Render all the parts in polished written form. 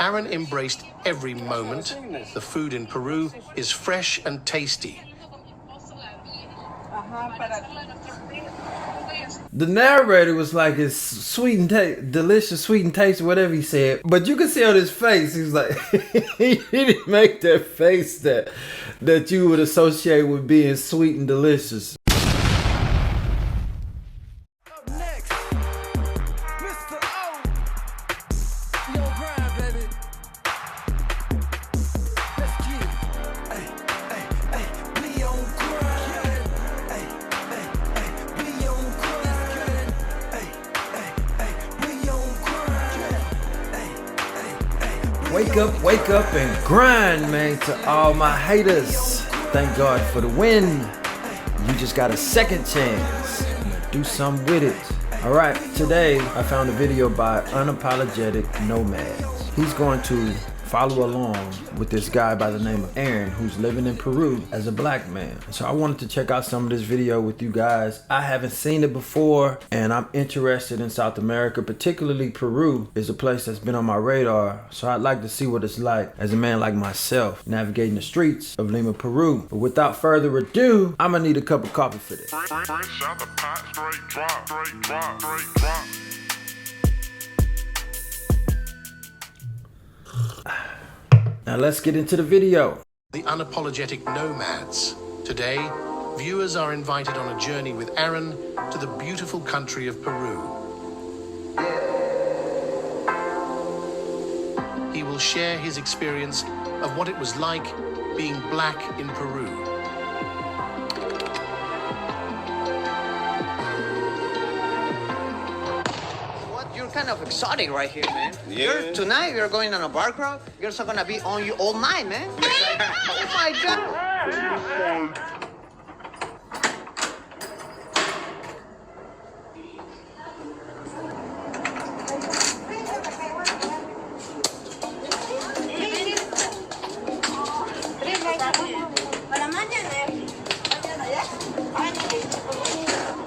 Aaron embraced every moment. The food in Peru is fresh and tasty. The narrator was like, it's sweet and delicious, sweet and tasty, whatever he said. But you can see on his face, he's like, he didn't make that face that you would associate with being sweet and delicious. Up next, Mr.O. Yo, grind, baby. Let's get it. Ay, ay, ay, we on grind. Ay, ay, ay, we on grind. Ay, ay, ay, we on grind. Ay, ay, ay, Wake up and grind, man, to all my haters. Thank God for the win. You just got a second chance. Do something with it. All right, today I found a video by Unapologetic Nomads. He's going to follow along with this guy by the name of Aaron, who's living in Peru as a black man. So I wanted to check out some of this video with you guys. I haven't seen it before, and I'm interested in South America, particularly Peru is a place that's been on my radar. So I'd like to see what it's like as a man like myself navigating the streets of Lima, Peru. But without further ado, I'm gonna need a cup of coffee for this. Now let's get into the video. The Unapologetic Nomads. Today, viewers are invited on a journey with Aaron to the beautiful country of Peru. He will share his experience of what it was like being black in Peru. You're kind of exotic right here, man. Yeah. Tonight you're going on a bar crawl. Girls are gonna be on you all night, man. Oh my God.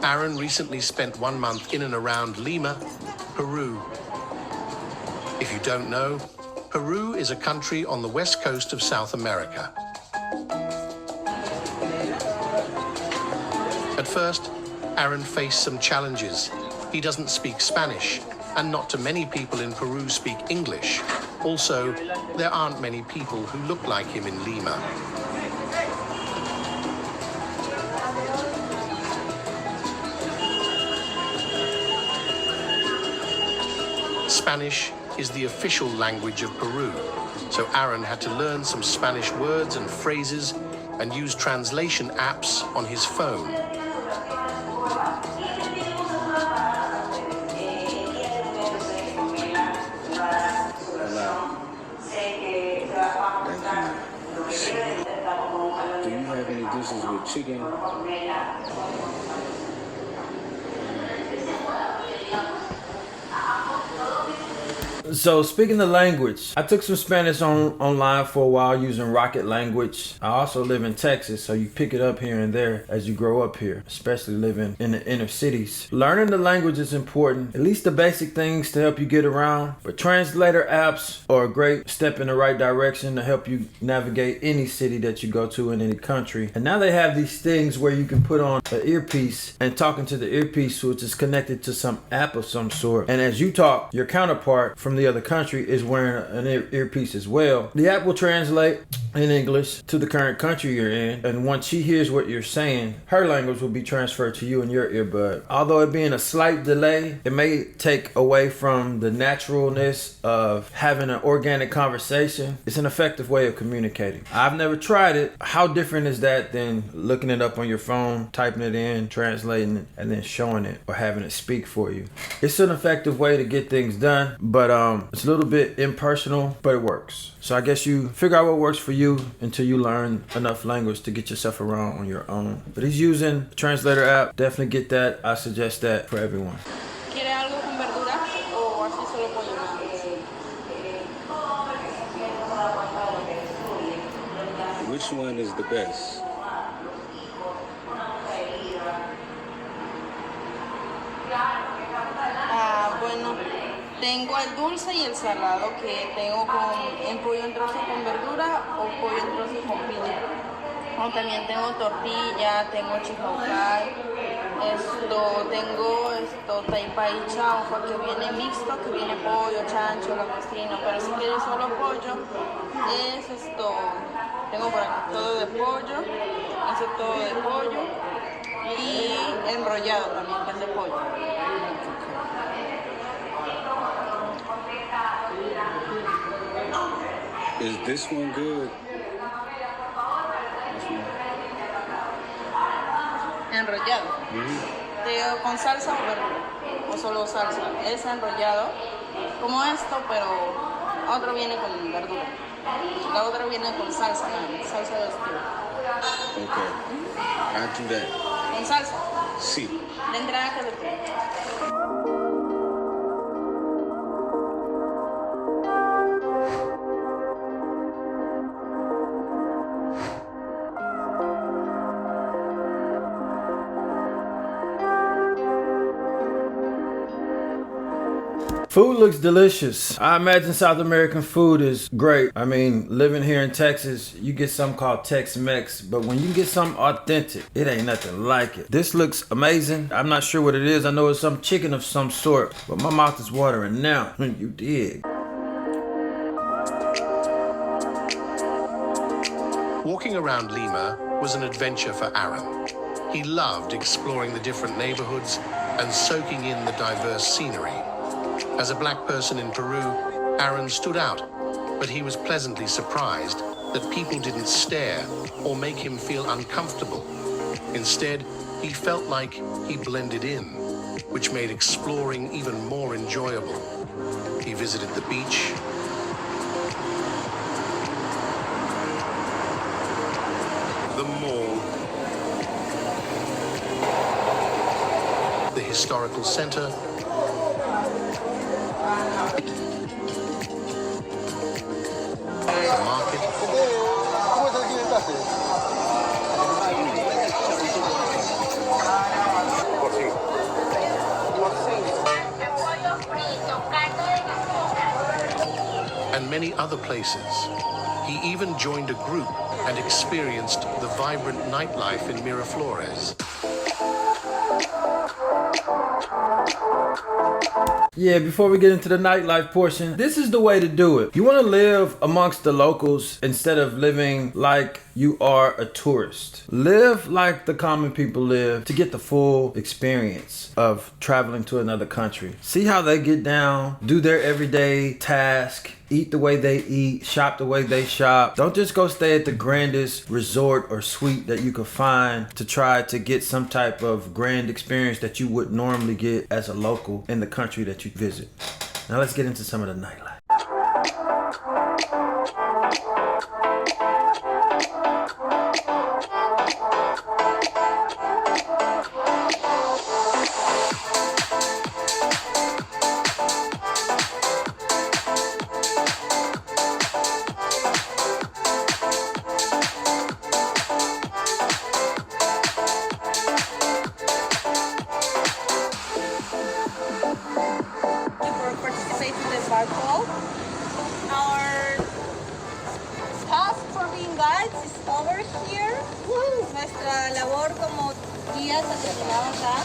Aaron recently spent 1 month in and around Lima, Peru. If you don't know, Peru is a country on the west coast of South America. At first, Aaron faced some challenges. He doesn't speak Spanish, and not too many people in Peru speak English. Also, there aren't many people who look like him in Lima. Spanish is the official language of Peru, so Aaron had to learn some Spanish words and phrases and use translation apps on his phone. Do you have any dishes with chicken? So speaking the language, I took some Spanish online for a while using Rocket Language. I also live in Texas, so you pick it up here and there as you grow up here, especially living in the inner cities. Learning the language is important, at least the basic things to help you get around. But translator apps are a great step in the right direction to help you navigate any city that you go to in any country. And now they have these things where you can put on an earpiece and talk into the earpiece, which is connected to some app of some sort. And as you talk, your counterpart from the other country is wearing an earpiece as well. The app will translate in English to the current country you're in, and once she hears what you're saying, her language will be transferred to you in your earbud. Although it being a slight delay, it may take away from the naturalness of having an organic conversation. It's an effective way of communicating. I've never tried it. How different is that than looking it up on your phone, typing it in, translating it, and then showing it or having it speak for you? It's an effective way to get things done, but it's a little bit impersonal, but it works. So I guess you figure out what works for you until you learn enough language to get yourself around on your own. But he's using the translator app. Definitely get that. I suggest that for everyone. ¿Quiere algo con verduras o así solo pollo? Which one is the best? Bueno, tengo el dulce y el salado que tengo en pollo en trozo con verdura o pollo en trozo con piña. O también tengo tortilla, tengo chicaucay, tengo taipa y chaufa que viene mixto, que viene pollo, chancho, langostino, pero si quieres solo pollo, tengo por aquí todo de pollo, todo de pollo y enrollado también, que es de pollo. Is this one good? Enrollado. Con salsa o verdura, o solo salsa. Es enrollado, como esto, pero otro viene con verdura. La otra viene con salsa, salsa de estilo. Okay, I'll do that. ¿Con salsa? Sí. De entrada que le pongo. Food looks delicious. I imagine South American food is great. I mean, living here in Texas, you get something called Tex-Mex, but when you get something authentic, it ain't nothing like it. This looks amazing. I'm not sure what it is. I know it's some chicken of some sort, but my mouth is watering now. You dig. Walking around Lima was an adventure for Aaron. He loved exploring the different neighborhoods and soaking in the diverse scenery. As a black person in Peru, Aaron stood out, but he was pleasantly surprised that people didn't stare or make him feel uncomfortable. Instead, he felt like he blended in, which made exploring even more enjoyable. He visited the beach, the mall, the historical center, the market, and many other places. He even joined a group and experienced the vibrant nightlife in Miraflores. Yeah, before we get into the nightlife portion, this is the way to do it. You want to live amongst the locals instead of living like you are a tourist. Live like the common people live to get the full experience of traveling to another country. See how they get down, do their everyday task, eat the way they eat, shop the way they shop. Don't just go stay at the grandest resort or suite that you could find to try to get some type of grand experience that you would normally get as a local in the country that you visit. Now let's get into some of the nightlife. For participating in the bar call. Our task for being guides is over here. Nuestra labor como guías ha terminado acá.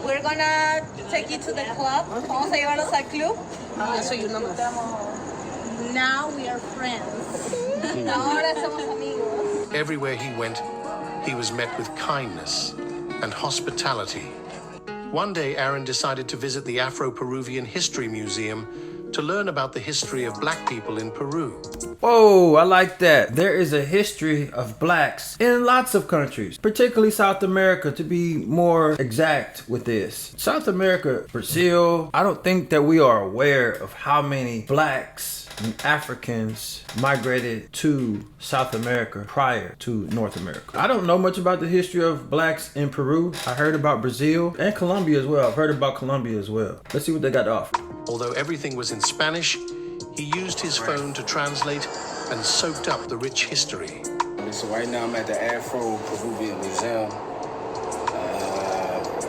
We're gonna take you to the club. Vamos a llevarlos al club. Yo soy una más. Now we are friends. Ahora somos amigos. Everywhere he went, he was met with kindness and hospitality. One day, Aaron decided to visit the Afro-Peruvian History Museum to learn about the history of black people in Peru. Whoa, I like that. There is a history of blacks in lots of countries, particularly South America, to be more exact with this. South America, Brazil, I don't think that we are aware of how many blacks and Africans migrated to South America prior to North America. I don't know much about the history of blacks in Peru. I heard about Brazil and Colombia as well. I've heard about Colombia as well. Let's see what they got to offer. Although everything was in Spanish, he used his phone to translate and soaked up the rich history. So right now I'm at the Afro-Peruvian Museum.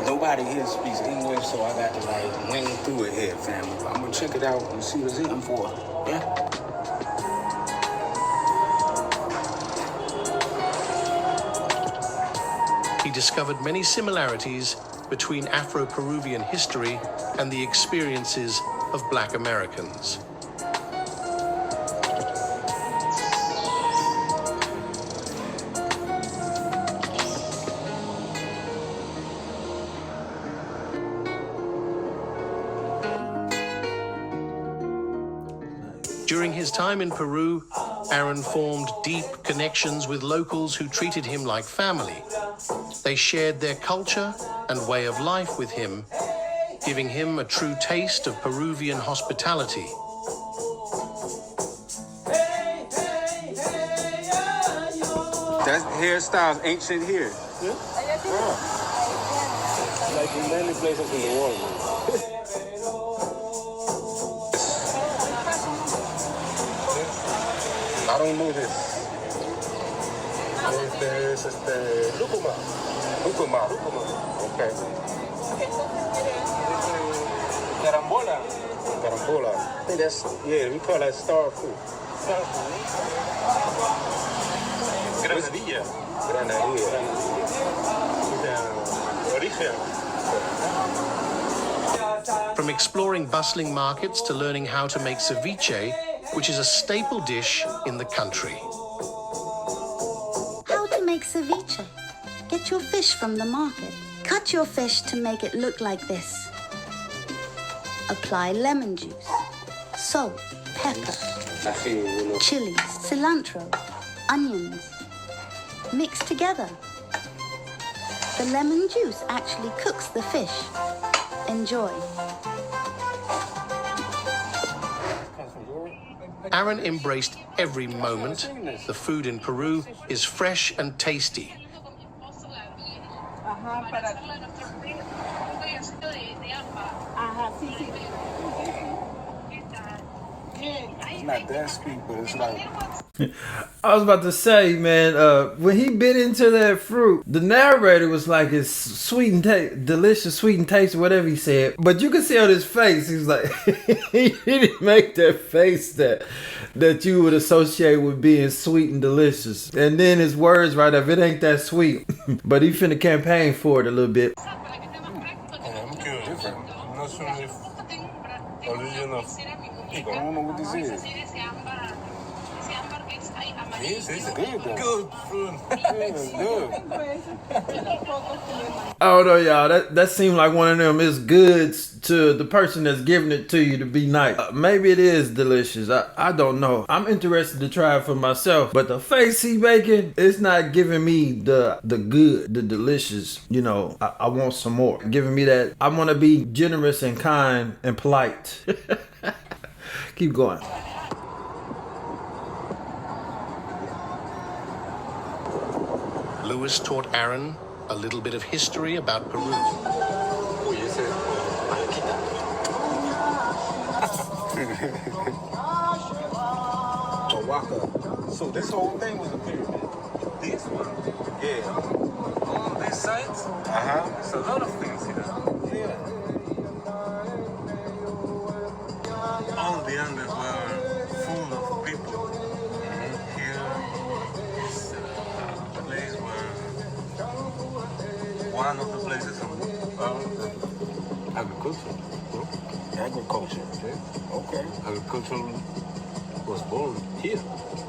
nobody here speaks English, so I got to like wing through it here, family. I'm gonna check it out and see what it's in for. Yeah. He discovered many similarities between Afro-Peruvian history and the experiences of Black Americans. During his time in Peru, Aaron formed deep connections with locals who treated him like family. They shared their culture and way of life with him, giving him a true taste of Peruvian hospitality. That hairstyle's ancient here. Yeah? Like in many places in the world. I don't know this. This is the Lucuma. Lucuma. Okay. Carambola. Carambola. I think that's, yeah, we call that star fruit. Star fruit. Granadilla. Granadilla. Origen. From exploring bustling markets to learning how to make ceviche, which is a staple dish in the country. How to make ceviche? Get your fish from the market. Cut your fish to make it look like this. Apply lemon juice, salt, pepper, chilies, cilantro, onions. Mix together. The lemon juice actually cooks the fish. Enjoy. Aaron embraced every moment. The food in Peru is fresh and tasty. It's not that sweet, but it's like... I was about to say, man, when he bit into that fruit, the narrator was like, it's sweet and delicious, sweet and tasty, whatever he said. But you can see on his face, he's like, he didn't make that face that you would associate with being sweet and delicious. And then his words right up, it ain't that sweet. But he finna campaign for it a little bit. I'm curious. Different. I'm not sure if origin of pico. I don't know what this is. It's good though. Good fruit. It's good. I don't know, y'all. That seemed like one of them is goods to the person that's giving it to you to be nice. Maybe it is delicious. I don't know. I'm interested to try it for myself. But the face he making, it's not giving me the good, the delicious. You know, I want some more. Giving me that. I want to be generous and kind and polite. Keep going. Lewis taught Aaron a little bit of history about Peru. So this whole thing was a pyramid. This one? Yeah. All these sides? There's a lot of things here. Yeah. All the Andes were full of people. Here is a place where one of the places of agriculture. Agriculture. Okay. Agriculture was born here.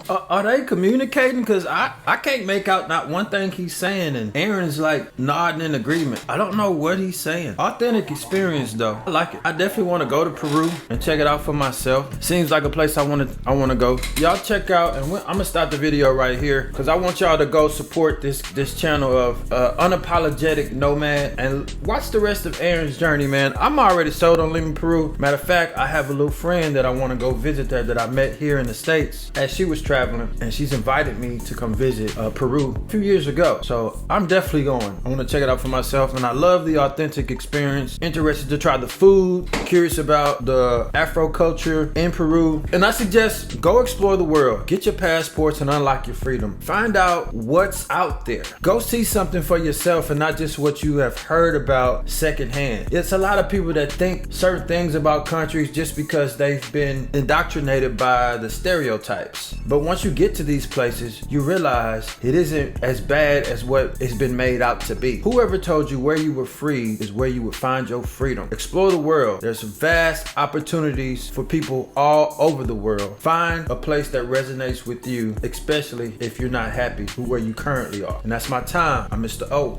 Are they communicating? Because I can't make out not one thing he's saying, and Aaron's like nodding in agreement. I don't know what he's saying. Authentic experience though. I like it. I definitely want to go to Peru and check it out for myself. Seems like a place I want to go. Y'all check out, and I'm gonna stop the video right here because I want y'all to go support this channel of Unapologetic Nomad and watch the rest of Aaron's journey, man. I'm already sold on Lima, Peru. Matter of fact, I have a little friend that I want to go visit there that I met here here in the States as she was traveling, and she's invited me to come visit Peru a few years ago. So I'm definitely going. I want to check it out for myself, and I love the authentic experience. Interested to try the food, curious about the Afro culture in Peru, and I suggest go explore the world. Get your passports and unlock your freedom. Find out what's out there. Go see something for yourself and not just what you have heard about secondhand. It's a lot of people that think certain things about countries just because they've been indoctrinated by the stereotypes. But once you get to these places, you realize it isn't as bad as what it's been made out to be. Whoever told you where you were free is where you would find your freedom. Explore the world. There's vast opportunities for people all over the world. Find a place that resonates with you, especially if you're not happy with where you currently are. And that's my time. I'm Mr. O,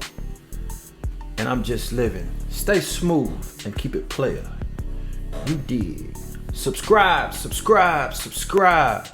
and I'm just living. Stay smooth and keep it player. You dig. Subscribe, subscribe, subscribe.